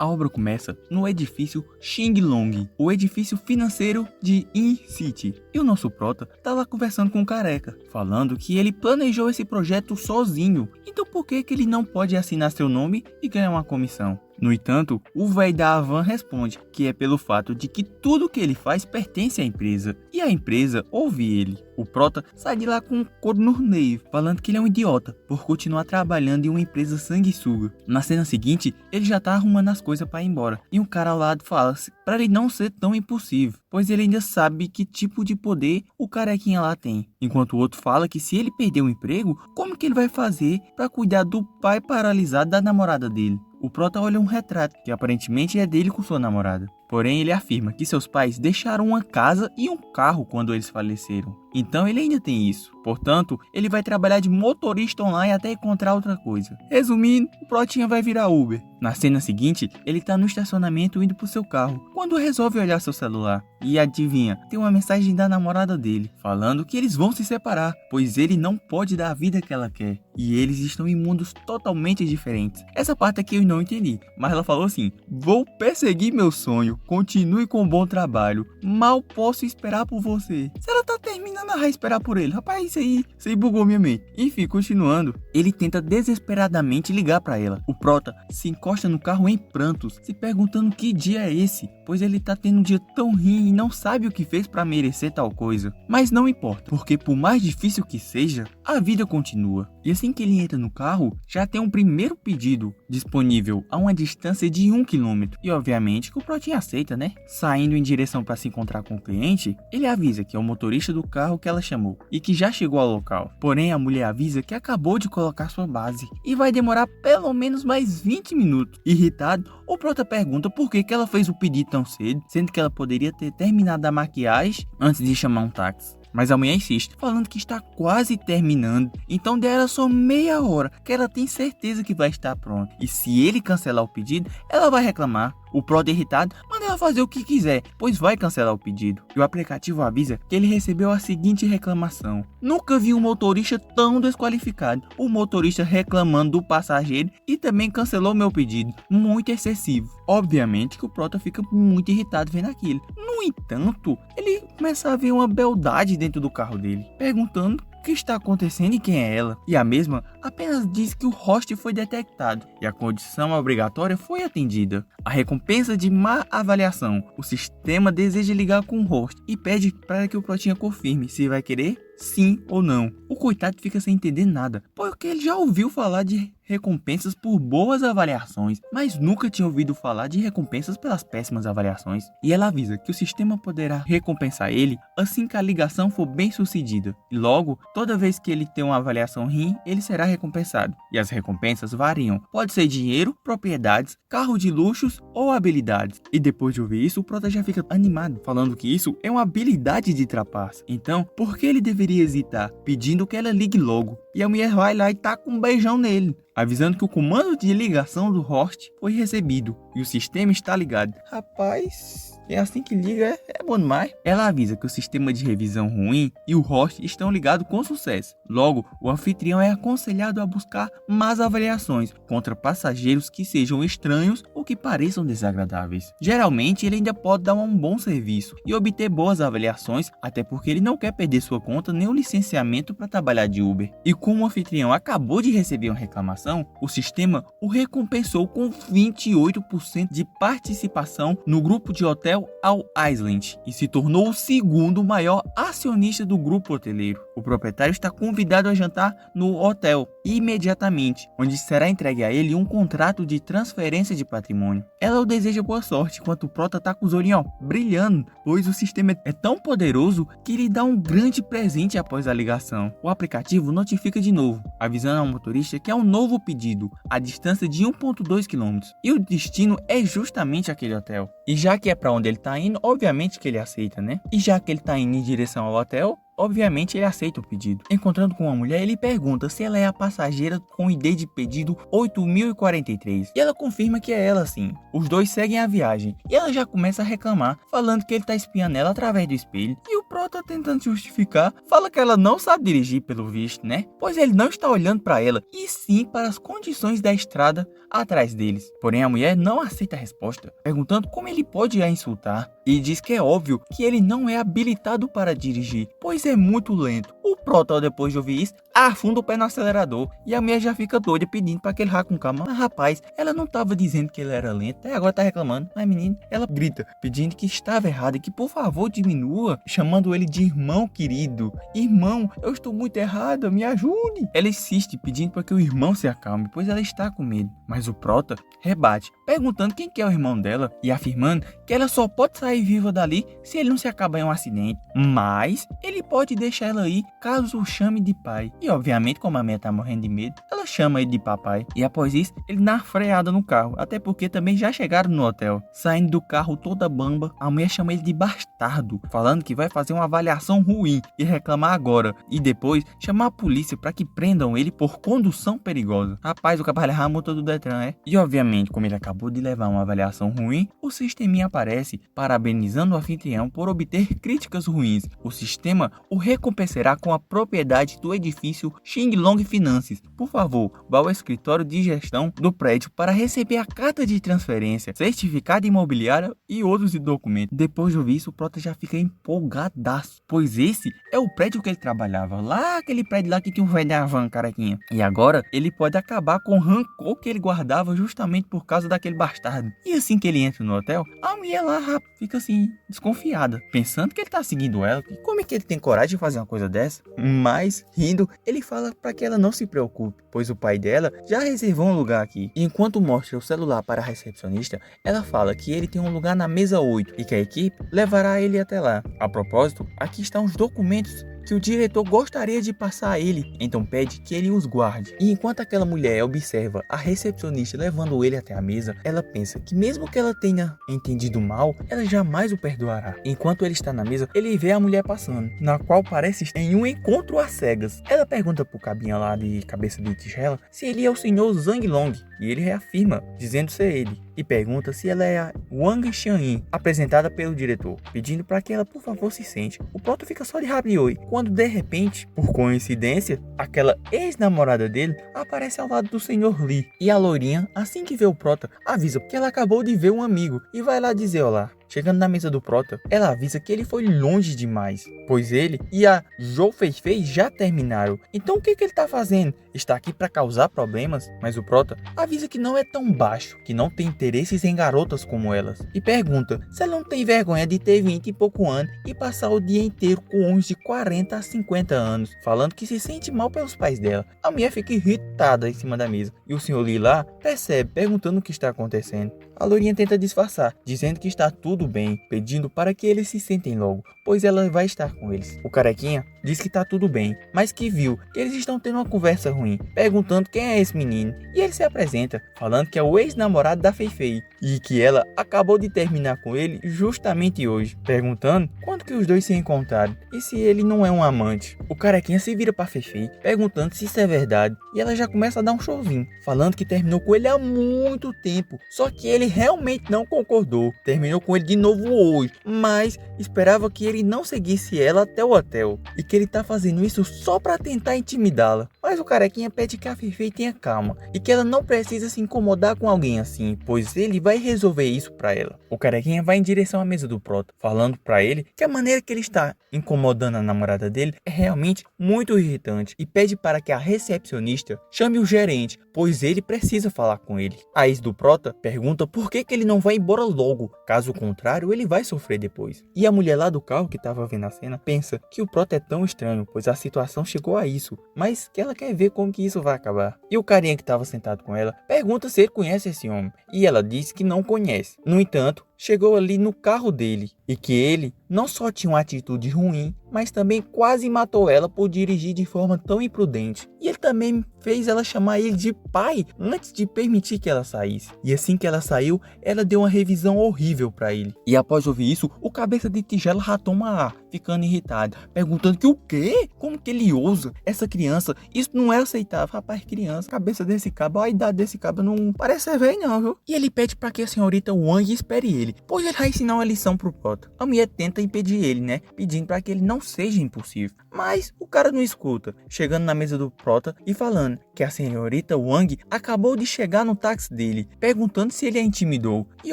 A obra começa no edifício Xinglong, o edifício financeiro de In-City. E o nosso prota tá lá conversando com o careca, falando que ele planejou esse projeto sozinho. Então por que ele não pode assinar seu nome e ganhar uma comissão? No entanto, o velho da Havan responde que é pelo fato de que tudo que ele faz pertence à empresa, e a empresa ouve ele. O prota sai de lá com um cornuneio, falando que ele é um idiota por continuar trabalhando em uma empresa sanguessuga. Na cena seguinte, ele já tá arrumando as coisas para ir embora, e um cara ao lado fala para ele não ser tão impulsivo, pois ele ainda sabe que tipo de poder o carequinha lá tem. Enquanto o outro fala que se ele perder o emprego, como que ele vai fazer para cuidar do pai paralisado da namorada dele? O prota olha um retrato, que aparentemente é dele com sua namorada. Porém, ele afirma que seus pais deixaram uma casa e um carro quando eles faleceram. Então ele ainda tem isso. Portanto, ele vai trabalhar de motorista online até encontrar outra coisa. Resumindo, o protinha vai virar Uber. Na cena seguinte, ele tá no estacionamento indo pro seu carro, quando resolve olhar seu celular. E adivinha, tem uma mensagem da namorada dele, falando que eles vão se separar, pois ele não pode dar a vida que ela quer. E eles estão em mundos totalmente diferentes. Essa parte aqui eu não entendi, mas ela falou assim: vou perseguir meu sonho, continue com um bom trabalho, mal posso esperar por você. Se ela tá terminando a esperar por ele, rapaz, isso aí bugou minha mente. Enfim, continuando, ele tenta desesperadamente ligar pra ela. O prota se encosta no carro em prantos, se perguntando que dia é esse, pois ele tá tendo um dia tão ruim e não sabe o que fez pra merecer tal coisa. Mas não importa, porque por mais difícil que seja, a vida continua. E assim que ele entra no carro, já tem um primeiro pedido disponível a uma distância de 1 km. E obviamente que o protinha aceita, né? Saindo em direção para se encontrar com o cliente, ele avisa que é o motorista do carro que ela chamou e que já chegou ao local. Porém, a mulher avisa que acabou de colocar sua base e vai demorar pelo menos mais 20 minutos. Irritado, o prota pergunta por que ela fez o pedido tão cedo, sendo que ela poderia ter terminado a maquiagem antes de chamar um táxi. Mas a mulher insiste, falando que está quase terminando, então dela só meia hora, que ela tem certeza que vai estar pronta. E se ele cancelar o pedido, ela vai reclamar. O prota irritado manda ela fazer o que quiser, pois vai cancelar o pedido. E o aplicativo avisa que ele recebeu a seguinte reclamação: nunca vi um motorista tão desqualificado. O motorista reclamando do passageiro e também cancelou meu pedido. Muito excessivo. Obviamente que o prota fica muito irritado vendo aquilo. No entanto, ele começa a ver uma beldade dentro do carro dele, perguntando o que está acontecendo e quem é ela. E a mesma apenas diz que o host foi detectado e a condição obrigatória foi atendida. A recompensa de má avaliação. O sistema deseja ligar com o host e pede para que o protinha confirme se vai querer sim ou não. O coitado fica sem entender nada, porque ele já ouviu falar de recompensas por boas avaliações, mas nunca tinha ouvido falar de recompensas pelas péssimas avaliações. E ela avisa que o sistema poderá recompensar ele assim que a ligação for bem sucedida. E logo, toda vez que ele tem uma avaliação ruim, ele será recompensado. E as recompensas variam. Pode ser dinheiro, propriedades, carro de luxos ou habilidades. E depois de ouvir isso, o prota já fica animado, falando que isso é uma habilidade de trapaça. Então, por que ele deveria hesitar, pedindo que ela ligue logo? E a mulher vai lá e taca um beijão nele, avisando que o comando de ligação do host foi recebido e o sistema está ligado. Rapaz, é assim que liga, é bom demais. Ela avisa que o sistema de revisão ruim e o host estão ligados com sucesso. Logo, o anfitrião é aconselhado a buscar más avaliações contra passageiros que sejam estranhos ou que pareçam desagradáveis. Geralmente, ele ainda pode dar um bom serviço e obter boas avaliações, até porque ele não quer perder sua conta nem o licenciamento para trabalhar de Uber. E como o anfitrião acabou de receber uma reclamação, o sistema o recompensou com 28% de participação no grupo de hotel All Island e se tornou o segundo maior acionista do grupo hoteleiro. O proprietário está convidado a jantar no hotel imediatamente, onde será entregue a ele um contrato de transferência de patrimônio. Ela o deseja boa sorte, enquanto o prota tá com os olhinhos brilhando, pois o sistema é tão poderoso que lhe dá um grande presente após a ligação. O aplicativo notifica de novo, avisando ao motorista que é um novo pedido, a distância de 1,2 km, e o destino é justamente aquele hotel. E já que é para onde ele tá indo, obviamente que ele aceita, né? E já que ele tá indo em direção ao hotel, Obviamente ele aceita o pedido. Encontrando com uma mulher, ele pergunta se ela é a passageira com o ID de pedido 8043. E ela confirma que é ela sim. Os dois seguem a viagem e ela já começa a reclamar, falando que ele tá espiando ela através do espelho. E o prota, tentando justificar, fala que ela não sabe dirigir pelo visto, né? Pois ele não está olhando para ela, e sim para as condições da estrada atrás deles. Porém a mulher não aceita a resposta, perguntando como ele pode a insultar, e diz que é óbvio que ele não é habilitado para dirigir, pois é muito lento. O prota, depois de ouvir isso, afunda o pé no acelerador, e a mulher já fica doida pedindo para que ele vá com calma. Mas rapaz, ela não estava dizendo que ele era lento, até agora tá reclamando. Mas menino, ela grita, pedindo que estava errado e que por favor diminua, chamando ele de irmão querido. Irmão, eu estou muito errada, me ajude. Ela insiste, pedindo para que o irmão se acalme, pois ela está com medo. Mas o prota rebate, perguntando quem que é o irmão dela e afirmando que ela só pode sair viva dali se ele não se acabar em um acidente. Mas ele pode deixar ela ir caso o chame de pai. E obviamente, como a mulher tá morrendo de medo, ela chama ele de papai. E após isso, ele dá uma freada no carro, até porque também já chegaram no hotel. Saindo do carro toda bamba, a mulher chama ele de bastardo, falando que vai fazer uma avaliação ruim e reclamar agora. E depois chamar a polícia para que prendam ele por condução perigosa. Rapaz, o cabo vai levar a multa do Detran, é? E obviamente, como ele acabou de levar uma avaliação ruim, o sisteminha aparece parabenizando o anfitrião por obter críticas ruins. O sistema o recompensará com a propriedade do edifício Xing Long Finances. Por favor, vá ao escritório de gestão do prédio para receber a carta de transferência, certificado imobiliário e outros documentos. Depois de ouvir isso, o prota já fica empolgadaço, pois esse é o prédio que ele trabalhava, lá aquele prédio lá que tinha um velho da van, carequinha. E agora ele pode acabar com o rancor que ele guardava justamente por causa daquele bastardo. E assim que ele entra no hotel, a mulher lá fica assim, desconfiada, pensando que ele tá seguindo ela. E como é que ele tem coragem de fazer uma coisa dessa? Mas, rindo, ele fala para que ela não se preocupe, pois o pai dela já reservou um lugar aqui. E enquanto mostra o celular para a recepcionista, ela fala que ele tem um lugar na mesa 8 e que a equipe levará ele até lá. A propósito, aqui estão os documentos que o diretor gostaria de passar a ele, então pede que ele os guarde. E enquanto aquela mulher observa a recepcionista levando ele até a mesa, ela pensa que mesmo que ela tenha entendido mal, ela jamais o perdoará. Enquanto ele está na mesa, ele vê a mulher passando, na qual parece estar em um encontro às cegas. Ela pergunta pro cabinha lá de cabeça de tigela se ele é o senhor Zhang Long, e ele reafirma, dizendo ser ele, e pergunta se ela é a Wang Xianyin, apresentada pelo diretor, pedindo para que ela por favor se sente. O prota fica só de rabi oi, quando de repente, por coincidência, aquela ex-namorada dele aparece ao lado do senhor Lee, e a loirinha, assim que vê o prota, avisa que ela acabou de ver um amigo e vai lá dizer olá. Chegando na mesa do prota, ela avisa que ele foi longe demais, pois ele e a Zhou Feifei já terminaram. Então o que ele tá fazendo? Está aqui para causar problemas? Mas o prota avisa que não é tão baixo, que não tem interesses em garotas como elas, e pergunta se ela não tem vergonha de ter 20 e pouco anos e passar o dia inteiro com uns de 40 a 50 anos, falando que se sente mal pelos pais dela. A mulher fica irritada em cima da mesa, e o senhor Lee lá percebe, perguntando o que está acontecendo. A loirinha tenta disfarçar, dizendo que está tudo bem, pedindo para que eles se sentem logo, pois ela vai estar com eles. O carequinha diz que está tudo bem, mas que viu que eles estão tendo uma conversa ruim, perguntando quem é esse menino, e ele se apresenta, falando que é o ex-namorado da Feifei, e que ela acabou de terminar com ele justamente hoje, perguntando quando que os dois se encontraram, e se ele não é um amante. O carequinha se vira para Feifei, perguntando se isso é verdade, e ela já começa a dar um showzinho, falando que terminou com ele há muito tempo, só que ele realmente não concordou, terminou com ele de novo hoje, mas esperava que ele não seguisse ela até o hotel, e que ele tá fazendo isso só para tentar intimidá-la. Mas o carequinha pede que a Feifei tenha calma, e que ela não precisa se incomodar com alguém assim, pois ele vai resolver isso para ela. O carequinha vai em direção à mesa do prota, falando para ele que a maneira que ele está incomodando a namorada dele é realmente muito irritante, e pede para que a recepcionista chame o gerente, pois ele precisa falar com ele. A ex do prota pergunta por que ele não vai embora logo, caso contrário ele vai sofrer depois. E a mulher lá do carro que estava vendo a cena pensa que o prota é tão estranho, pois a situação chegou a isso, mas que ela quer ver como que isso vai acabar. E o carinha que estava sentado com ela pergunta se ele conhece esse homem, e ela diz que não conhece. No entanto, chegou ali no carro dele e que ele não só tinha uma atitude ruim, mas também quase matou ela por dirigir de forma tão imprudente. E ele também fez ela chamar ele de pai antes de permitir que ela saísse. E assim que ela saiu, ela deu uma revisão horrível para ele. E após ouvir isso, o cabeça de tigela ratou uma ar, ficando irritado, perguntando que o quê? Como que ele ousa? Essa criança, isso não é aceitável. Rapaz, criança, a cabeça desse cabo, a idade desse cabo não parece ser velho não, viu? E ele pede para que a senhorita Wang espere ele, pois ele vai ensinar uma lição pro Prota. A mulher tenta impedir ele, né? Pedindo para que ele não seja impulsivo. Mas o cara não escuta, chegando na mesa do Prota e falando que a senhorita Wang acabou de chegar no táxi dele, perguntando se ele a intimidou. E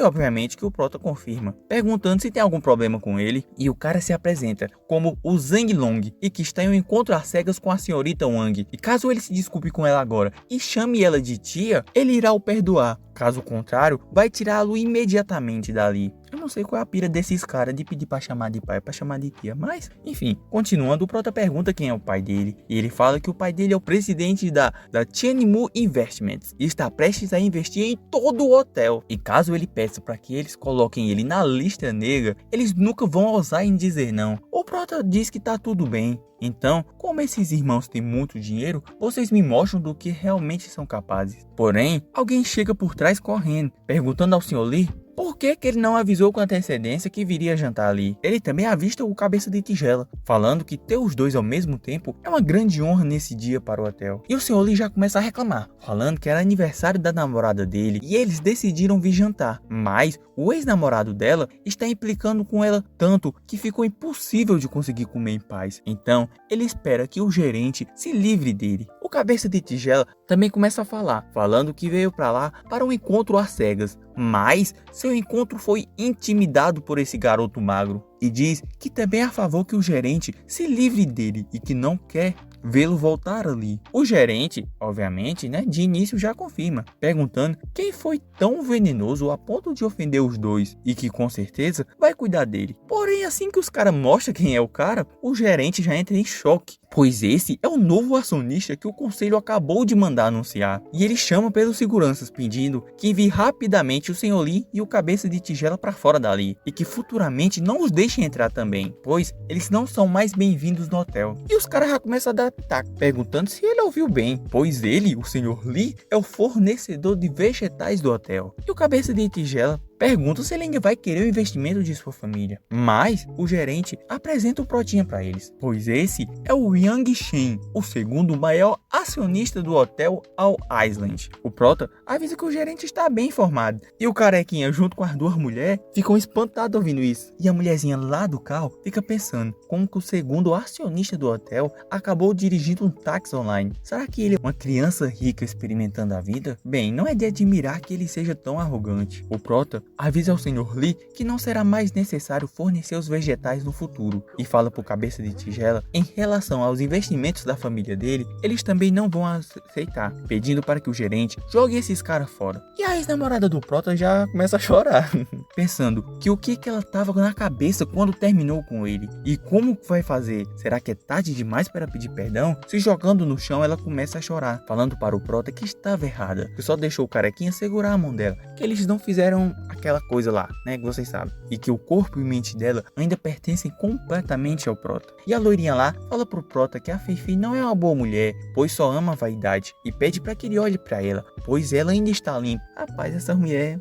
obviamente que o Prota confirma, perguntando se tem algum problema com ele. E o cara se apresenta como o Zhang Long e que está em um encontro às cegas com a senhorita Wang. E caso ele se desculpe com ela agora e chame ela de tia, ele irá o perdoar. Caso contrário, vai tirá-lo imediatamente dali. Eu não sei qual é a pira desses caras de pedir pra chamar de pai, pra chamar de tia. Mas, enfim, continuando, o Prota pergunta quem é o pai dele. E ele fala que o pai dele é o presidente da Tianmu Investments. E está prestes a investir em todo o hotel. E caso ele peça para que eles coloquem ele na lista negra, eles nunca vão ousar em dizer não. O Prota diz que tá tudo bem. Então, como esses irmãos têm muito dinheiro, vocês me mostram do que realmente são capazes. Porém, alguém chega por trás correndo, perguntando ao Sr. Lee por que ele não avisou com antecedência que viria jantar ali. Ele também avista o cabeça de tigela, falando que ter os dois ao mesmo tempo é uma grande honra nesse dia para o hotel. E o Sr. Lee já começa a reclamar, falando que era aniversário da namorada dele e eles decidiram vir jantar. Mas o ex-namorado dela está implicando com ela tanto que ficou impossível de conseguir comer em paz. Então, ele espera que o gerente se livre dele. O cabeça de tigela também começa a falar, falando que veio para lá para um encontro às cegas, mas seu encontro foi intimidado por esse garoto magro e diz que também é a favor que o gerente se livre dele e que não quer vê-lo voltar ali. O gerente, obviamente, né, de início já confirma, perguntando quem foi tão venenoso a ponto de ofender os dois e que com certeza vai cuidar dele. Porém, assim que os caras mostram quem é o cara, o gerente já entra em choque, pois esse é o novo acionista que o conselho acabou de mandar anunciar. E ele chama pelos seguranças pedindo que envie rapidamente o Sr. Lee e o cabeça de tigela para fora dali e que futuramente não os deixem entrar também, pois eles não são mais bem-vindos no hotel. E os caras já começam a dar taco, perguntando se ele ouviu bem, pois ele, o Sr. Lee, é o fornecedor de vegetais do hotel. E o cabeça de tigela pergunta se ele ainda vai querer o investimento de sua família. Mas o gerente apresenta o Protinha para eles, pois esse é o Yang Shen, o segundo maior acionista do hotel All Island. O Prota avisa que o gerente está bem informado. E o carequinha junto com as duas mulheres ficam espantados ouvindo isso. E a mulherzinha lá do carro fica pensando como que o segundo acionista do hotel acabou dirigindo um táxi online. Será que ele é uma criança rica experimentando a vida? Bem, não é de admirar que ele seja tão arrogante. O Prota avisa ao Sr. Lee que não será mais necessário fornecer os vegetais no futuro e fala pro cabeça de tigela em relação aos investimentos da família dele, eles também não vão aceitar, pedindo para que o gerente jogue esses caras fora. E a ex-namorada do Prota já começa a chorar, pensando que o que ela tava na cabeça quando terminou com ele e como vai fazer? Será que é tarde demais para pedir perdão? Se jogando no chão, ela começa a chorar, falando para o Prota que estava errada, que só deixou o carequinha segurar a mão dela, que eles não fizeram aquela coisa lá, né, que vocês sabem, e que o corpo e mente dela ainda pertencem completamente ao Prota. E a loirinha lá fala pro Prota que a Fifi não é uma boa mulher, pois só ama a vaidade, e pede para que ele olhe para ela, pois ela ainda está limpa. Rapaz, essa mulher,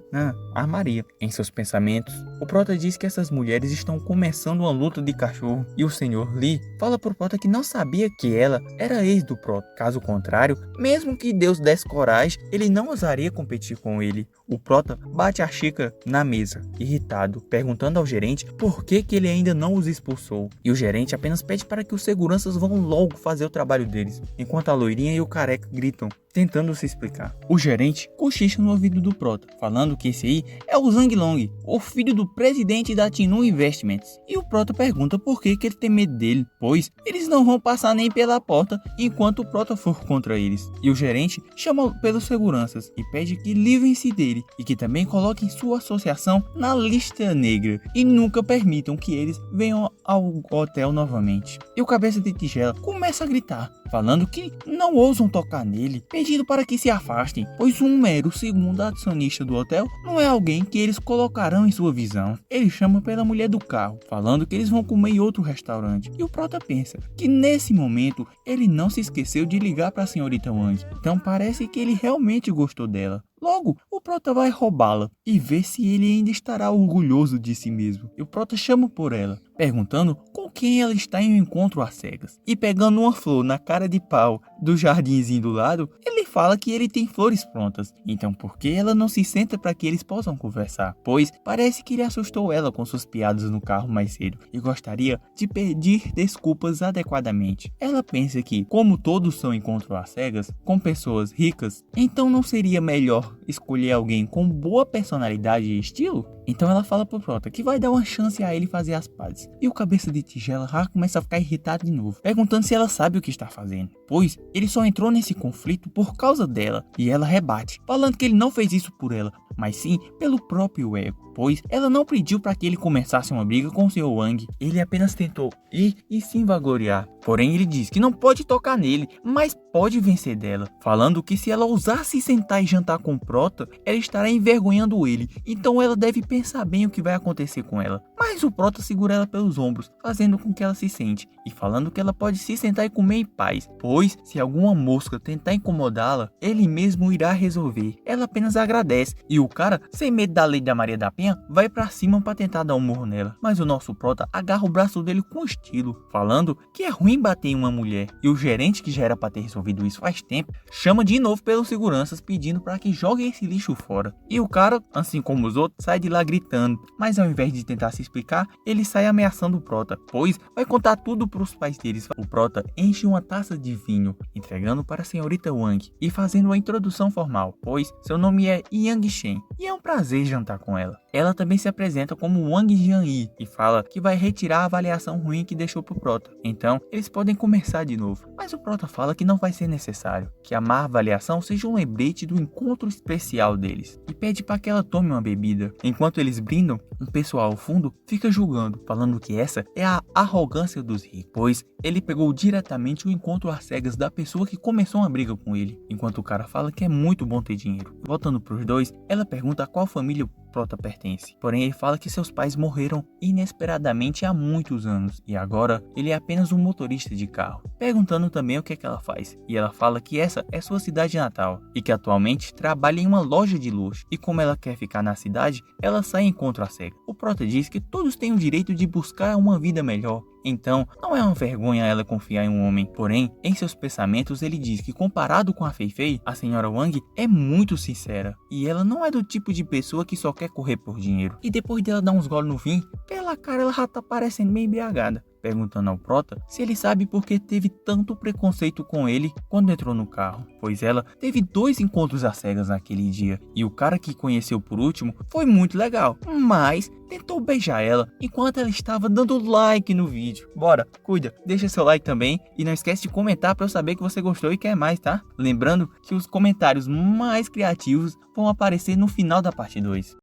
armaria. Em seus pensamentos, o Prota diz que essas mulheres estão começando uma luta de cachorro, e o Sr. Lee fala pro Prota que não sabia que ela era ex do Prota. Caso contrário, mesmo que Deus desse coragem, ele não ousaria competir com ele. O Prota bate a xícara na mesa, irritado, perguntando ao gerente por que ele ainda não os expulsou. E o gerente apenas pede para que os seguranças vão logo fazer o trabalho deles, enquanto a loirinha e o careca gritam, tentando se explicar. O gerente cochicha no ouvido do Prota, falando que esse aí é o Zhang Long, o filho do presidente da Tianmu Investments. E o Prota pergunta por que ele tem medo dele, pois eles não vão passar nem pela porta enquanto o Prota for contra eles. E o gerente chama pelos seguranças e pede que livrem-se dele e que também coloquem sua associação na lista negra e nunca permitam que eles venham ao hotel novamente. E o cabeça de tigela começa a gritar, falando que não ousam tocar nele, pedindo para que se afastem, pois um mero segundo acionista do hotel não é alguém que eles colocarão em sua visão. Ele chama pela mulher do carro, falando que eles vão comer em outro restaurante, e o prota pensa que nesse momento ele não se esqueceu de ligar para a senhorita Wang, então parece que ele realmente gostou dela. Logo, o prota vai roubá-la e ver se ele ainda estará orgulhoso de si mesmo. E o prota chama por ela, perguntando com quem ela está em um encontro às cegas. E pegando uma flor na cara de pau do jardinzinho do lado, ele fala que ele tem flores prontas. Então por que ela não se senta para que eles possam conversar? Pois parece que ele assustou ela com suas piadas no carro mais cedo e gostaria de pedir desculpas adequadamente. Ela pensa que, como todos são encontros às cegas, com pessoas ricas, então não seria melhor escolher alguém com boa personalidade e estilo? Então ela fala pro prota que vai dar uma chance a ele fazer as pazes. E o cabeça de tigela já começa a ficar irritado de novo, perguntando se ela sabe o que está fazendo, pois ele só entrou nesse conflito por causa dela. E ela rebate, falando que ele não fez isso por ela, mas sim pelo próprio ego, pois ela não pediu para que ele começasse uma briga com o Sr. Wang. Ele apenas tentou ir e se vangloriar. Porém ele diz que não pode tocar nele, mas pode vencer dela, falando que se ela ousar se sentar e jantar com o prota, ela estará envergonhando ele, então ela deve pensar bem o que vai acontecer com ela. Mas o prota segura ela pelos ombros, fazendo com que ela se sente, e falando que ela pode se sentar e comer em paz, pois se alguma mosca tentar incomodá-la, ele mesmo irá resolver. Ela apenas agradece, e o cara, sem medo da lei da Maria da Penha, vai pra cima para tentar dar um murro nela. Mas o nosso prota agarra o braço dele com estilo, falando que é ruim bater em uma mulher. E o gerente, que já era para ter resolvido isso faz tempo, chama de novo pelos seguranças pedindo para que joguem esse lixo fora. E o cara, assim como os outros, sai de lá gritando, mas ao invés de tentar se explicar, ele sai ameaçando o prota, pois vai contar tudo para os pais deles. O prota enche uma taça de vinho, entregando para a senhorita Wang e fazendo a introdução formal, pois seu nome é Yang Shen e é um prazer jantar com ela. Ela também se apresenta como Wang Jianyi e fala que vai retirar a avaliação ruim que deixou pro prota. Então, eles podem começar de novo. Mas o prota fala que não vai ser necessário, que a má avaliação seja um lembrete do encontro especial deles, e pede para que ela tome uma bebida. Enquanto eles brindam, um pessoal ao fundo fica julgando, falando que essa é a arrogância dos ricos, pois ele pegou diretamente o encontro às cegas da pessoa que começou uma briga com ele, enquanto o cara fala que é muito bom ter dinheiro. Voltando pros dois, ela pergunta a qual família o prota pertence, porém ele fala que seus pais morreram inesperadamente há muitos anos e agora ele é apenas um motorista de carro, perguntando também o que é que ela faz, e ela fala que essa é sua cidade natal e que atualmente trabalha em uma loja de luxo, e como ela quer ficar na cidade, ela sai em encontro à cega. O prota diz que todos têm o direito de buscar uma vida melhor, então não é uma vergonha ela confiar em um homem. Porém, em seus pensamentos ele diz que comparado com a Fei Fei, a senhora Wang é muito sincera e ela não é do tipo de pessoa que só quer correr por dinheiro. E depois dela dar uns goles no fim, pela cara ela já tá parecendo meio embriagada, perguntando ao prota se ele sabe por que teve tanto preconceito com ele quando entrou no carro, pois ela teve 2 encontros às cegas naquele dia e o cara que conheceu por último foi muito legal, mas tentou beijar ela enquanto ela estava dando like no vídeo. Bora, cuida, deixa seu like também e não esquece de comentar para eu saber que você gostou e quer mais, tá? Lembrando que os comentários mais criativos vão aparecer no final da parte 2.